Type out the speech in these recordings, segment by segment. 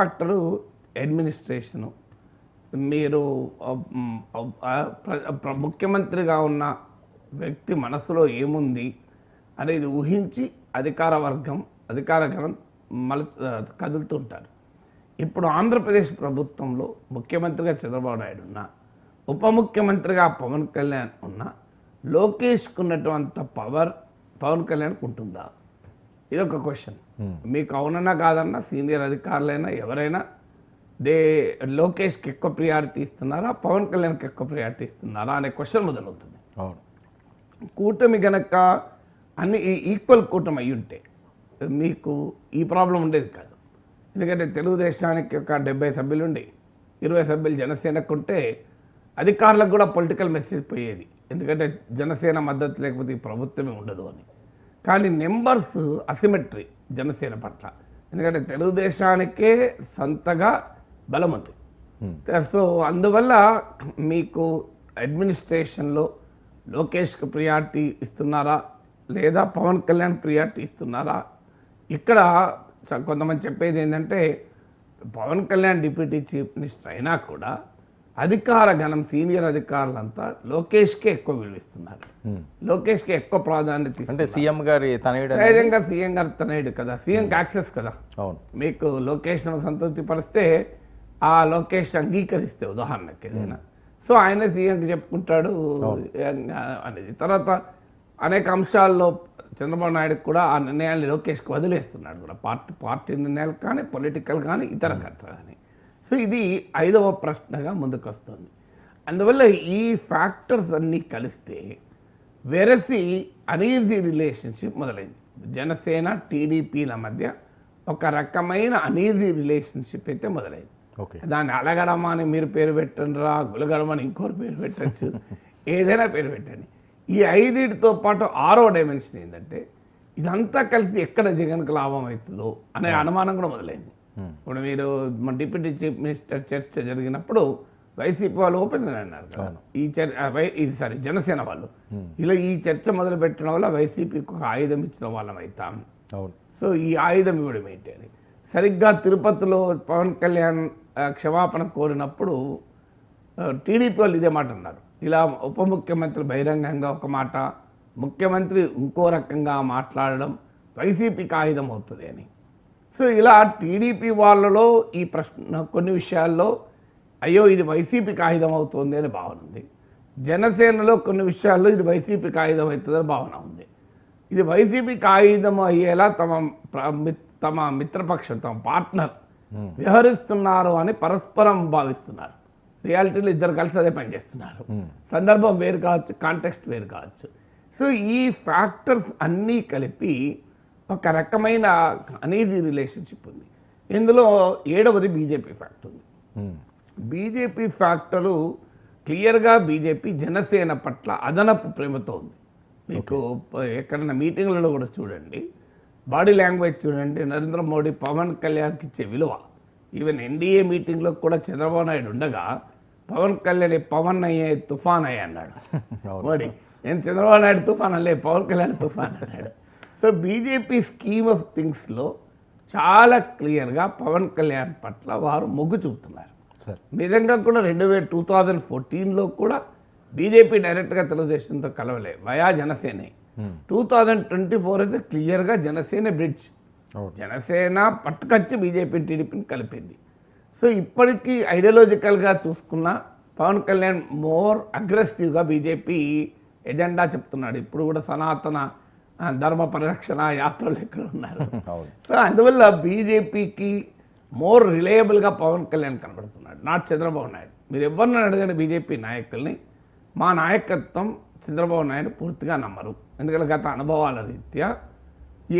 Factor administration. మీరు ముఖ్యమంత్రిగా ఉన్న వ్యక్తి మనసులో ఏముంది అనేది ఊహించి అధికారగణం కదులుతుంటారు. ఇప్పుడు ఆంధ్రప్రదేశ్ ప్రభుత్వంలో ముఖ్యమంత్రిగా చంద్రబాబు నాయుడు ఉన్నా, ఉప ముఖ్యమంత్రిగా పవన్ కళ్యాణ్ ఉన్నా, లోకేష్కు ఉన్నటువంటి పవర్ పవన్ కళ్యాణ్కి ఉంటుందా? ఇదొక క్వశ్చన్. మీకు అవునన్నా కాదన్నా సీనియర్ అధికారులైనా ఎవరైనా లోకేష్కి ఎక్కువ ప్రియారిటీ ఇస్తున్నారా, పవన్ కళ్యాణ్కి ఎక్కువ ప్రియారిటీ ఇస్తున్నారా అనే క్వశ్చన్ మొదలవుతుంది. కూటమి గనక అన్ని ఈక్వల్ కూటమి అయ్యి ఉంటే మీకు ఈ ప్రాబ్లం ఉండేది కాదు. ఎందుకంటే తెలుగుదేశానికి ఒక 70 సభ్యులు ఉండి 20 సభ్యులు జనసేనకు ఉంటే అధికారులకు కూడా పొలిటికల్ మెసేజ్ పోయేది. ఎందుకంటే జనసేన మద్దతు లేకపోతే ఈ ప్రభుత్వమే ఉండదు అని. కానీ నెంబర్స్ అసిమెట్రీ జనసేన పట్ల. ఎందుకంటే తెలుగుదేశానికే సొంతగా బలం ఉంది. సో అందువల్ల మీకు అడ్మినిస్ట్రేషన్లో లోకేష్కి ప్రియారిటీ ఇస్తున్నారా లేదా పవన్ కళ్యాణ్ ప్రియారిటీ ఇస్తున్నారా? ఇక్కడ కొంతమంది చెప్పేది ఏంటంటే Pawan Kalyan deputy chief minister అయినా కూడా అధికార గణం సీనియర్ అధికారులంతా లోకేష్కే ఎక్కువ విలువిస్తున్నారు, లోకేష్కి ఎక్కువ ప్రాధాన్యత. అంటే సీఎం గారి తనయుడు, సహజంగా సీఎం గారి తనయుడు కదా, సీఎంకి యాక్సెస్ కదా. మీకు లొకేషన్ సంతృప్తి పరిస్తే ఆ లొకేషన్ అంగీకరిస్తే ఉదాహరణకి ఏదైనా, సో ఆయన సీఎంకి చెప్పుకుంటాడు అనేది. తర్వాత అనేక అంశాల్లో చంద్రబాబు నాయుడుకి కూడా ఆ నిర్ణయాన్ని లోకేష్కి వదిలేస్తున్నాడు కూడా, పార్టీ నిర్ణయాలు కానీ పొలిటికల్ కానీ ఇతర కథ కానీ. సో ఇది 5వ ప్రశ్నగా ముందుకు వస్తుంది. అందువల్ల ఈ ఫ్యాక్టర్స్ అన్నీ కలిస్తే వెరసి అనీజీ రిలేషన్షిప్ మొదలైంది. జనసేన టీడీపీల మధ్య ఒక రకమైన అనీజీ రిలేషన్షిప్ అయితే మొదలైంది. దాన్ని అలగడమా అని మీరు పేరు పెట్టండిరా, గులగడమని ఇంకోరు పేరు పెట్టచ్చు, ఏదైనా పేరు పెట్టండి. ఈ 5తో పాటు 6వ డైమెన్షన్ ఏంటంటే ఇదంతా కలిసి ఎక్కడ జగన్కి లాభం అవుతుందో అనే అనుమానం కూడా మొదలైంది. ఇప్పుడు మీరు మన డిప్యూటీ చీఫ్ మినిస్టర్ చర్చ జరిగినప్పుడు వైసీపీ వాళ్ళు ఓపెన్ అన్నారు కదా, జనసేన వాళ్ళు ఇలా ఈ చర్చ మొదలు పెట్టడం వల్ల వైసీపీకి ఒక ఆయుధం ఇచ్చిన వాళ్ళం అవుతాం. సో ఈ ఆయుధం ఇవ్వడం ఏంటి అని సరిగ్గా తిరుపతిలో పవన్ కళ్యాణ్ క్షమాపణ కోరినప్పుడు టీడీపీ వాళ్ళు ఇదే మాట అన్నారు. ఇలా ఉప ముఖ్యమంత్రి బహిరంగంగా ఒక మాట, ముఖ్యమంత్రి ఇంకో రకంగా మాట్లాడడం వైసీపీకి ఆయుధం అవుతుంది అని. సో ఇలా టీడీపీ వాళ్ళలో ఈ ప్రశ్న కొన్ని విషయాల్లో అయ్యో ఇది వైసీపీకి ఆయుధం అవుతుంది అని భావన ఉంది. జనసేనలో కొన్ని విషయాల్లో ఇది వైసీపీకి ఆయుధం అవుతుందని భావన ఉంది. ఇది వైసీపీకి ఆయుధం అయ్యేలా తమ మిత్రపక్షం తమ పార్ట్నర్ వ్యవహరిస్తున్నారు అని పరస్పరం భావిస్తున్నారు. రియాలిటీలో ఇద్దరు కలిసి అదే పనిచేస్తున్నారు. సందర్భం వేరు కావచ్చు, కాంటెక్స్ట్ వేరు కావచ్చు. సో ఈ ఫ్యాక్టర్స్ అన్నీ కలిపి ఒక రకమైన అనేది రిలేషన్షిప్ ఉంది. ఇందులో 7వది బీజేపీ ఫ్యాక్టర్ ఉంది. బీజేపీ ఫ్యాక్టరు క్లియర్గా బీజేపీ జనసేన పట్ల అదనపు ప్రేమతో ఉంది. మీకు ఎక్కడైనా మీటింగ్లలో కూడా చూడండి, బాడీ లాంగ్వేజ్ చూడండి, నరేంద్ర మోడీ పవన్ కళ్యాణ్కి ఇచ్చే విలువ. ఈవెన్ ఎన్డీఏ మీటింగ్లో కూడా చంద్రబాబు నాయుడు ఉండగా పవన్ కళ్యాణ్ పవన్ అయ్యే తుఫాన్ అయ్యే అన్నాడు మోడీ. నేను చంద్రబాబు నాయుడు తుఫాన్ అల్లే, పవన్ కళ్యాణ్ తుఫాన్ అన్నాడు. సో బీజేపీ స్కీమ్ ఆఫ్ థింగ్స్లో చాలా క్లియర్గా పవన్ కళ్యాణ్ పట్ల వారు మొగ్గు చూపుతున్నారు. నిజంగా కూడా 2014లో కూడా బీజేపీ డైరెక్ట్గా తెలుగుదేశంతో కలవలే, వయా జనసేనే. 2024 అయితే క్లియర్గా జనసేన బ్రిడ్జ్, జనసేన పట్టుకొచ్చి బీజేపీ టీడీపీని కలిపింది. సో ఇప్పటికీ ఐడియాలజికల్గా చూసుకున్న పవన్ కళ్యాణ్ మోర్ అగ్రెసివ్గా బీజేపీ ఎజెండా చెప్తున్నాడు. ఇప్పుడు కూడా సనాతన ధర్మ పరిరక్షణ యాత్రలు ఎక్కడ ఉన్నారు. సో అందువల్ల బీజేపీకి మోర్ రిలయబుల్గా పవన్ కళ్యాణ్ కనబడుతున్నాడు, నాట్ చంద్రబాబు నాయుడు. మీరు ఎవరిని అడగండి బీజేపీ నాయకుల్ని, మా నాయకత్వం చంద్రబాబు నాయుడు పూర్తిగా నమ్మరు. ఎందుకంటే గత అనుభవాల రీత్యా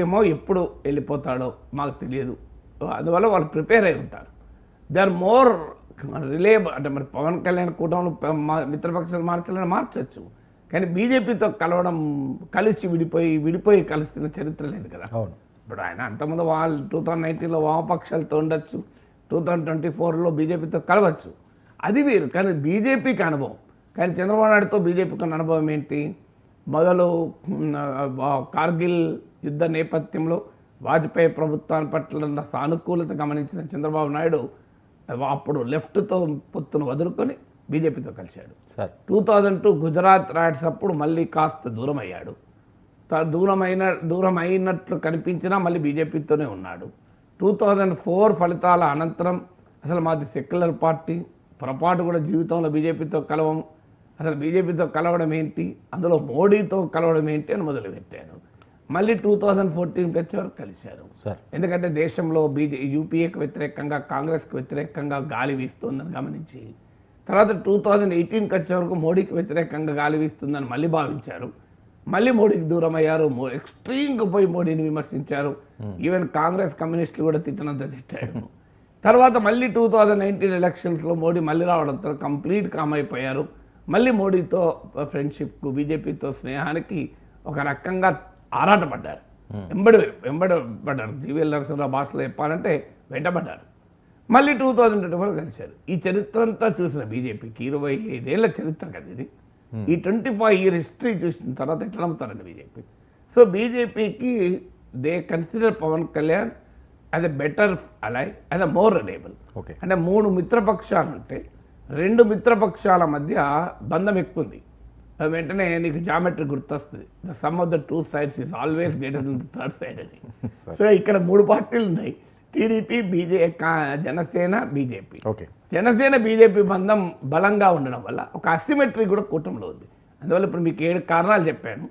ఏమో ఎప్పుడు వెళ్ళిపోతాడో మాకు తెలియదు. అందువల్ల వాళ్ళు ప్రిపేర్ అయి ఉంటారు. They are more reliable. అంటే మరి పవన్ కళ్యాణ్ కూటమిలో మిత్రపక్షాలు మార్చచ్చు, కానీ బీజేపీతో కలవడం, కలిసి విడిపోయి కలిసిన చరిత్ర లేదు కదా. ఇప్పుడు ఆయన అంతకుముందు వాళ్ళు 2019లో వామపక్షాలతో ఉండొచ్చు, 2024లో బీజేపీతో కలవచ్చు, అది వేరు. కానీ బీజేపీకి అనుభవం, కానీ చంద్రబాబు నాయుడుతో బీజేపీకి ఉన్న అనుభవం ఏంటి? మొదలు కార్గిల్ యుద్ధ నేపథ్యంలో వాజ్పేయి ప్రభుత్వాన్ని పట్ల సానుకూలత గమనించిన చంద్రబాబు నాయుడు అప్పుడు లెఫ్ట్తో పొత్తును వదులుకొని బీజేపీతో కలిశాడు. 2002 గుజరాత్ రైట్స్ అప్పుడు మళ్ళీ కాస్త దూరం అయ్యాడు. దూరం అయినట్లు కనిపించినా మళ్ళీ బీజేపీతోనే ఉన్నాడు. 2004 ఫలితాల అనంతరం అసలు మాది సెక్యులర్ పార్టీ, పొరపాటు కూడా జీవితంలో బీజేపీతో కలవము, అసలు బీజేపీతో కలవడం ఏంటి, అందులో మోడీతో కలవడం ఏంటి అని మొదలుపెట్టారు. మళ్ళీ 2014కి వచ్చేవరకు కలిశారు. ఎందుకంటే దేశంలో యూపీఏకి వ్యతిరేకంగా కాంగ్రెస్కి వ్యతిరేకంగా గాలి వీస్తుందని గమనించి, తర్వాత 2018కి వచ్చే వరకు మోడీకి వ్యతిరేకంగా గాలి వీస్తుందని మళ్ళీ భావించారు. మళ్ళీ మోడీకి దూరం అయ్యారు. ఎక్స్ట్రీమ్గా పోయి మోడీని విమర్శించారు. ఈవెన్ కాంగ్రెస్ కమ్యూనిస్టులు కూడా తిట్టినంత తిట్టారు. తర్వాత మళ్ళీ 2019 ఎలక్షన్స్లో మోడీ మళ్ళీ రావడంతో కంప్లీట్ కామ్ అయిపోయారు. మళ్ళీ మోడీతో ఫ్రెండ్షిప్కు, బీజేపీతో స్నేహానికి ఒక రకంగా ఆరాటపడ్డారు. వెంబడపడ్డారు. జీవీఎల్ నరసింహరావు భాషలో చెప్పాలంటే వెంటబడ్డారు. మళ్ళీ 2024 కలిశారు. ఈ చరిత్ర అంతా చూసిన బీజేపీకి 25 ఏళ్ల చరిత్ర కదా ఇది. ఈ 25 ఇయర్ హిస్టరీ చూసిన తర్వాత ఎట్లా నమ్ముతారండి బీజేపీ? సో బీజేపీకి they consider Pawan Kalyan as a better ally, as a more reliable. అంటే 3 మిత్రపక్షాలు ఉంటే 2 మిత్రపక్షాల మధ్య బంధం ఎక్కువ ఉంది. వెంటనే నీకు జామెట్రీ గుర్తొస్తుంది. The sum of the 2 sides is always greater than the third side అని. సో ఇక్కడ 3 పార్టీలు ఉన్నాయి, TDP, Janasena, BJP. Janasena BJP బంధం బలంగా ఉండడం వల్ల ఒక అసిమెట్రీ కూడా కూటమిలో ఉంది. అందువల్ల ఇప్పుడు మీకు 7 కారణాలు చెప్పాను.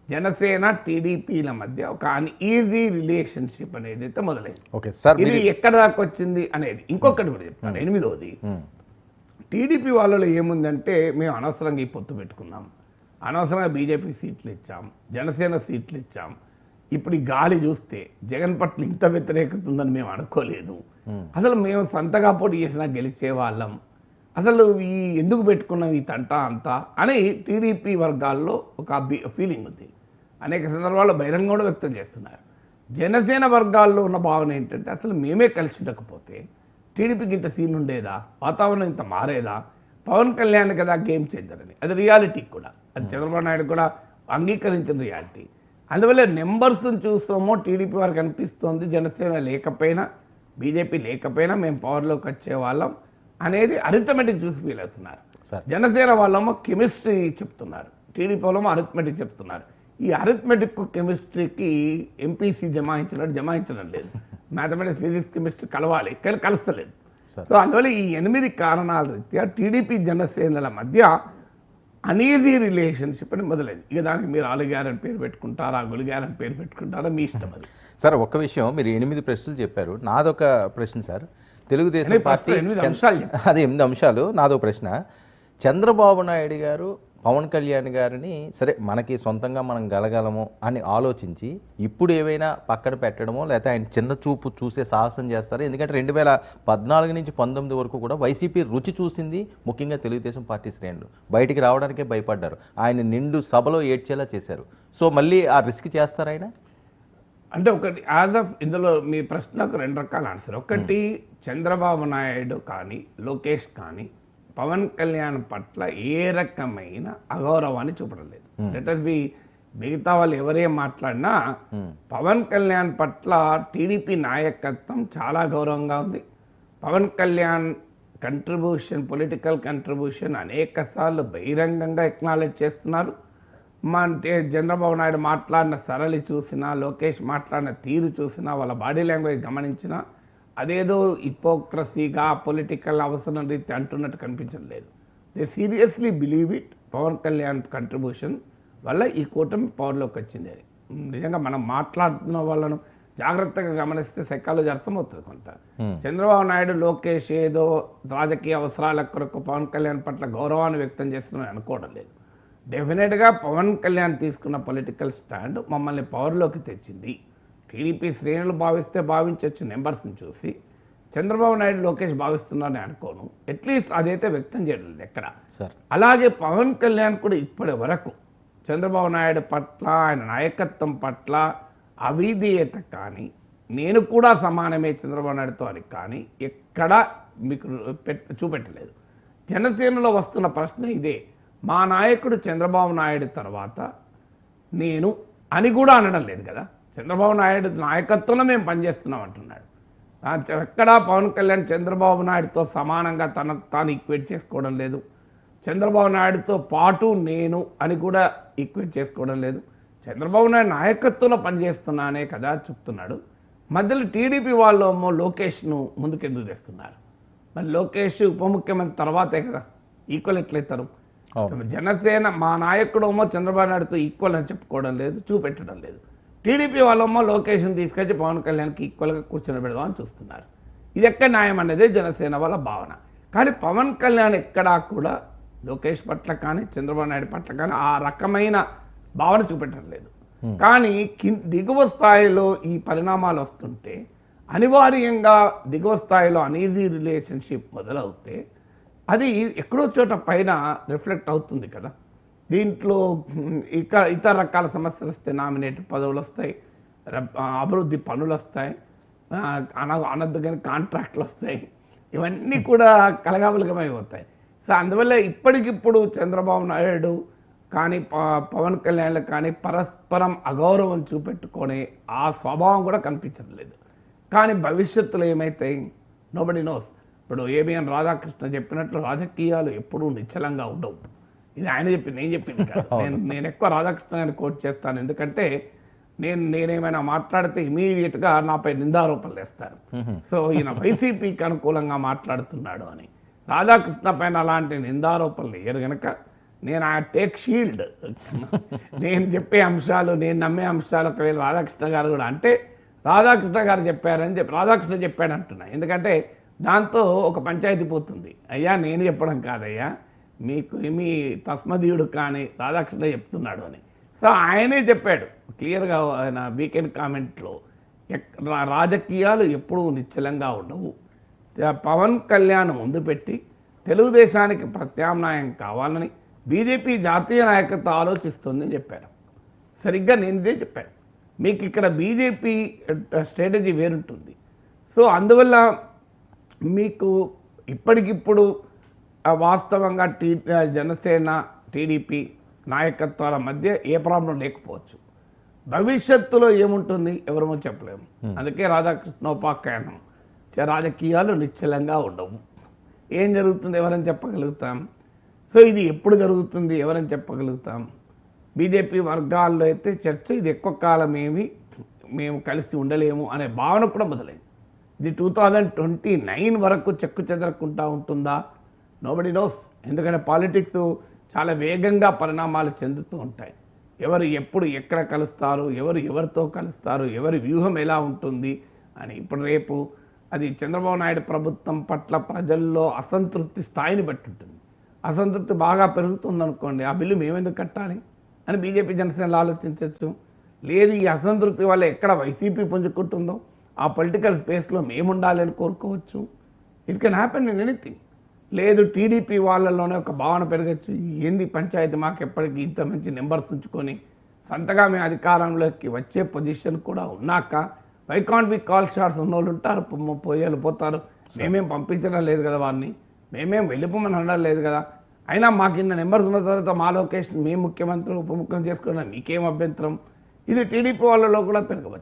జనసేన టీడీపీల మధ్య ఒక అన్ఈజీ రిలేషన్షిప్ అనేది అయితే మొదలైంది. ఇది ఎక్కడ దాకా వచ్చింది అనేది ఇంకొకటి కూడా చెప్తాను. 8వది, టీడీపీ వాళ్ళలో ఏముందంటే మేము అనవసరంగా ఈ పొత్తు పెట్టుకున్నాం, అనవసరంగా బీజేపీ సీట్లు ఇచ్చాం, జనసేన సీట్లు ఇచ్చాం, ఇప్పుడు ఈ గాలి చూస్తే జగన్ పట్ల ఇంత వ్యతిరేకత ఉందని మేము అనుకోలేదు, అసలు మేము సొంతగా పోటీ చేసినా గెలిచే వాళ్ళం, అసలు ఈ ఎందుకు పెట్టుకున్నాం ఈ తంట అంతా అని టీడీపీ వర్గాల్లో ఒక ఫీలింగ్ ఉంది. అనేక సందర్భాల్లో బహిరంగ కూడా వ్యక్తం చేస్తున్నారు. జనసేన వర్గాల్లో ఉన్న భావన ఏంటంటే అసలు మేమే కలిసి ఉండకపోతే టీడీపీకి ఇంత సీన్ ఉండేదా, వాతావరణం ఇంత మారేదా, పవన్ కళ్యాణ్ కదా గేమ్ చేంజర్ అని. అది రియాలిటీ కూడా, అది చంద్రబాబు నాయుడు కూడా అంగీకరించిన రియాలిటీ. అందువల్ల నెంబర్స్ని చూస్తామో టీడీపీ వారికి అనిపిస్తోంది జనసేన లేకపోయినా బీజేపీ లేకపోయినా మేము పవర్లోకి వచ్చే వాళ్ళం అనేది అరిథమెటిక్ చూసి ఫీల్ అవుతున్నారు. జనసేన వాళ్ళేమో కెమిస్ట్రీ చెప్తున్నారు, టీడీపీ వాళ్ళేమో అరిథమెటిక్ చెప్తున్నారు. ఈ అరిథమెటిక్ కెమిస్ట్రీకి ఎంపీసీ జమాయించడం లేదు. మ్యాథమెటిక్స్, ఫిజిక్స్, కెమిస్ట్రీ కలవాలి కానీ కలుస్తలేదు. సో అందువల్ల ఈ 8 కారణాల రీత్యా టీడీపీ జనసేనల మధ్య అనీజీ రిలేషన్షిప్ అని మొదలైంది. ఇక దానికి మీరు ఆలుగారని పేరు పెట్టుకుంటారా, గులిగారని పేరు పెట్టుకుంటారా, మీ ఇష్టం. అది సార్ ఒక్క విషయం, మీరు 8 ప్రశ్నలు చెప్పారు. నాదొక ప్రశ్న సార్, తెలుగుదేశం పార్టీ 8 అంశాలు, అది 8 అంశాలు. నాదో ప్రశ్న, చంద్రబాబు నాయుడు గారు పవన్ కళ్యాణ్ గారిని సరే మనకి సొంతంగా మనం గలగలము అని ఆలోచించి ఇప్పుడు ఏవైనా పక్కన పెట్టడమో లేకపోతే ఆయన చిన్న చూపు చూసే సాహసం చేస్తారు? ఎందుకంటే 2014 నుంచి 19 వరకు కూడా వైసీపీ రుచి చూసింది ముఖ్యంగా తెలుగుదేశం పార్టీ శ్రేణులు. బయటికి రావడానికే భయపడ్డారు. ఆయన నిండు సభలో ఏడ్చేలా చేశారు. సో మళ్ళీ ఆ రిస్క్ చేస్తారు ఆయన? అంటే ఒకటి యాజ్ ఆఫ్ ఇందులో మీ ప్రశ్నకు 2 రకాల ఆన్సర్. ఒకటి, చంద్రబాబు నాయుడు కానీ లోకేష్ కానీ పవన్ కళ్యాణ్ పట్ల ఏ రకమైన అగౌరవాన్ని చూపడం లేదు. లెట్ అస్ బి, మిగతా వాళ్ళు ఎవరేం మాట్లాడినా పవన్ కళ్యాణ్ పట్ల టీడీపీ నాయకత్వం చాలా గౌరవంగా ఉంది. Pawan Kalyan contribution, political contribution అనేక సార్లు బహిరంగంగా ఎక్నాలెడ్జ్ చేస్తున్నారు. అంటే చంద్రబాబు నాయుడు మాట్లాడిన సరళి చూసినా, లోకేష్ మాట్లాడిన తీరు చూసినా, వాళ్ళ బాడీ లాంగ్వేజ్ గమనించినా అదేదో హిపోక్రసీగా పొలిటికల్ అవసరం రీతి అంటున్నట్టు కనిపించడం లేదు. They seriously believe it. Pawan Kalyan contribution వల్ల ఈ కూటమి పవర్లోకి వచ్చింది అని. నిజంగా మనం మాట్లాడుతున్న వాళ్ళను జాగ్రత్తగా గమనిస్తే సైకాలజీ అర్థమవుతుంది కొంత. చంద్రబాబు నాయుడు, లోకేష్ ఏదో రాజకీయ అవసరాల కొరకు పవన్ కళ్యాణ్ పట్ల గౌరవాన్ని వ్యక్తం చేస్తున్నారని అనుకోవడం లేదు. డెఫినెట్గా పవన్ కళ్యాణ్ తీసుకున్న పొలిటికల్ స్టాండ్ మమ్మల్ని పవర్లోకి తెచ్చింది. టీడీపీ శ్రేణులు భావిస్తే భావించవచ్చు నెంబర్స్ని చూసి, చంద్రబాబు నాయుడు, లోకేష్ భావిస్తున్నారని అనుకోను. అట్లీస్ట్ అదైతే వ్యక్తం చేయడం లేదు ఎక్కడ. అలాగే పవన్ కళ్యాణ్ కూడా ఇప్పటి వరకు చంద్రబాబు నాయుడు పట్ల, ఆయన నాయకత్వం పట్ల అవిధేయత కానీ, నేను కూడా సమానమే చంద్రబాబు నాయుడుతో అని కానీ ఎక్కడా మీకు చూపెట్టలేదు. జనసేనలో వస్తున్న ప్రశ్న ఇదే, మా నాయకుడు చంద్రబాబు నాయుడు తర్వాత నేను అని కూడా అనడం లేదు కదా. చంద్రబాబు నాయుడు నాయకత్వంలో మేము పనిచేస్తున్నాం అంటున్నాడు. ఎక్కడా పవన్ కళ్యాణ్ చంద్రబాబు నాయుడుతో సమానంగా తనకు తాను ఈక్వేట్ చేసుకోవడం లేదు. చంద్రబాబు నాయుడుతో పాటు నేను అని కూడా ఈక్వేట్ చేసుకోవడం లేదు. చంద్రబాబు నాయుడు నాయకత్వంలో పనిచేస్తున్నానే కదా చెప్తున్నాడు. మధ్యలో టీడీపీ వాళ్ళు ఏమో లోకేష్ను ముందుకెందుకు తెస్తున్నారు? మరి లోకేష్ ఉప ముఖ్యమంత్రి తర్వాతే కదా, ఈక్వల్ ఎట్లయితారు? జనసేన మా నాయకుడు ఏమో చంద్రబాబు నాయుడుతో ఈక్వల్ అని చెప్పుకోవడం లేదు, చూపెట్టడం లేదు. టీడీపీ వాళ్ళేమో లోకేష్ని తీసుకొచ్చి పవన్ కళ్యాణ్కి ఈక్వల్గా కూర్చొని పెడదామని చూస్తున్నారు. ఇది ఎక్కడ న్యాయం అనేది జనసేన వాళ్ళ భావన. కానీ పవన్ కళ్యాణ్ ఎక్కడా కూడా లోకేష్ పట్ల కానీ చంద్రబాబు నాయుడు పట్ల కానీ ఆ రకమైన భావన చూపెట్టడం లేదు. కానీ దిగువ స్థాయిలో ఈ పరిణామాలు వస్తుంటే అనివార్యంగా దిగువ స్థాయిలో అనీజీ రిలేషన్షిప్ మొదలవుతే అది ఎక్కడో చోట పైన రిఫ్లెక్ట్ అవుతుంది కదా. దీంట్లో ఇతర రకాల సమస్యలు వస్తాయి, నామినేటెడ్ పదవులు వస్తాయి, అభివృద్ధి పనులు వస్తాయి, అనర్థమైన కాంట్రాక్ట్లు వస్తాయి, ఇవన్నీ కూడా కలగాబలగమైపోతాయి. సో అందువల్ల ఇప్పటికిప్పుడు చంద్రబాబు నాయుడు కానీ పవన్ కళ్యాణ్ కానీ పరస్పరం అగౌరవం చూపెట్టుకునే ఆ స్వభావం కూడా కనిపించడం లేదు. కానీ భవిష్యత్తులో ఏమైతాయి నోబడి నోస్. ఇప్పుడు ఏబిఎన్ రాధాకృష్ణ చెప్పినట్లు రాజకీయాలు ఎప్పుడూ నిశ్చలంగా ఉండవు. ఇది ఆయన చెప్పింది, నేను చెప్పింది కాదు. నేను ఎక్కువ రాధాకృష్ణ గారిని కోట్ చేస్తాను, ఎందుకంటే నేనేమైనా మాట్లాడితే ఇమీడియట్గా నాపై నిందారోపణలు వేస్తారు. సో ఈయన వైసీపీకి అనుకూలంగా మాట్లాడుతున్నాడు అని. రాధాకృష్ణ పైన అలాంటి నిందారోపణలు వేయరు కనుక నేను ఆ టేక్ షీల్డ్. నేను చెప్పే అంశాలు, నేను నమ్మే అంశాలు ఒకవేళ రాధాకృష్ణ గారు కూడా అంటే రాధాకృష్ణ గారు చెప్పారని చెప్పి రాధాకృష్ణ చెప్పాడు అంటున్నా. ఎందుకంటే దాంతో ఒక పంచాయతీ పోతుంది. అయ్యా నేను చెప్పడం కాదయ్యా, మీకు మీ తస్మదీయుడు కానీ రాధాకృష్ణ చెప్తున్నాడు అని. సో ఆయనే చెప్పాడు క్లియర్గా ఆయన వీకెండ్ కామెంట్లో, రాజకీయాలు ఎప్పుడూ నిశ్చలంగా ఉండవు. పవన్ కళ్యాణ్ ముందు పెట్టి తెలుగుదేశానికి ప్రత్యామ్నాయం కావాలని బీజేపీ జాతీయ నాయకత్వం ఆలోచిస్తుందని చెప్పారు. సరిగ్గా నేను ఇదే చెప్పాను. మీకు ఇక్కడ బీజేపీ స్ట్రాటజీ వేరుంటుంది. సో అందువల్ల మీకు ఇప్పటికిప్పుడు వాస్తవంగా జనసేన టీడీపీ నాయకత్వాల మధ్య ఏ ప్రాబ్లం లేకపోవచ్చు. భవిష్యత్తులో ఏముంటుంది ఎవరమో చెప్పలేము. అందుకే రాధాకృష్ణ ఉపాఖ్యానం, రాజకీయాలు నిశ్చలంగా ఉండవు. ఏం జరుగుతుంది ఎవరని చెప్పగలుగుతాం? సో ఇది ఎప్పుడు జరుగుతుంది ఎవరని చెప్పగలుగుతాం? బీజేపీ వర్గాల్లో అయితే చర్చ ఇది ఎక్కువ కాలం మేము కలిసి ఉండలేము అనే భావన కూడా మొదలైంది. ఇది 2029 వరకు చెక్కు చెదరకుండా ఉంటుందా? Nobody knows. ఎందుకంటే పాలిటిక్స్ చాలా వేగంగా పరిణామాలు చెందుతూ ఉంటాయి. ఎవరు ఎప్పుడు ఎక్కడ కలుస్తారు, ఎవరు ఎవరితో కలుస్తారు, ఎవరి వ్యూహం ఎలా ఉంటుంది అని. ఇప్పుడు రేపు అది చంద్రబాబు నాయుడు ప్రభుత్వం పట్ల ప్రజల్లో అసంతృప్తి స్థాయిని బట్టి ఉంటుంది. అసంతృప్తి బాగా పెరుగుతుందనుకోండి, ఆ బిల్లు మేమెందుకు కట్టాలి అని బీజేపీ జనసేనలు ఆలోచించవచ్చు. లేదు ఈ అసంతృప్తి వల్ల ఎక్కడ వైసీపీ పుంజుకుంటుందో ఆ పొలిటికల్ స్పేస్లో మేము ఉండాలని కోరుకోవచ్చు. It can happen in anything. లేదు టీడీపీ వాళ్ళలోనే ఒక భావన పెరగచ్చు, ఏంది పంచాయతీ మాకు ఎప్పటికీ ఇంత మంచి నెంబర్స్ ఉంచుకొని సొంతగా మేము అధికారంలోకి వచ్చే పొజిషన్ కూడా ఉన్నాక why can't be call shots ఉన్నోళ్ళు ఉంటారు, పోయేళ్ళు పోతారు. మేమేం పంపించడం లేదు కదా వారిని, మేమేం వెళ్ళిపోమని అనడం లేదు కదా. అయినా మాకు ఇన్న నెంబర్స్ ఉన్న తర్వాత మా లొకేషన్ మేము ముఖ్యమంత్రి ఉప ముఖ్యమంత్రి చేసుకున్నా మీకేం అభ్యంతరం? ఇది టీడీపీ వాళ్ళలో కూడా పెరగవచ్చు.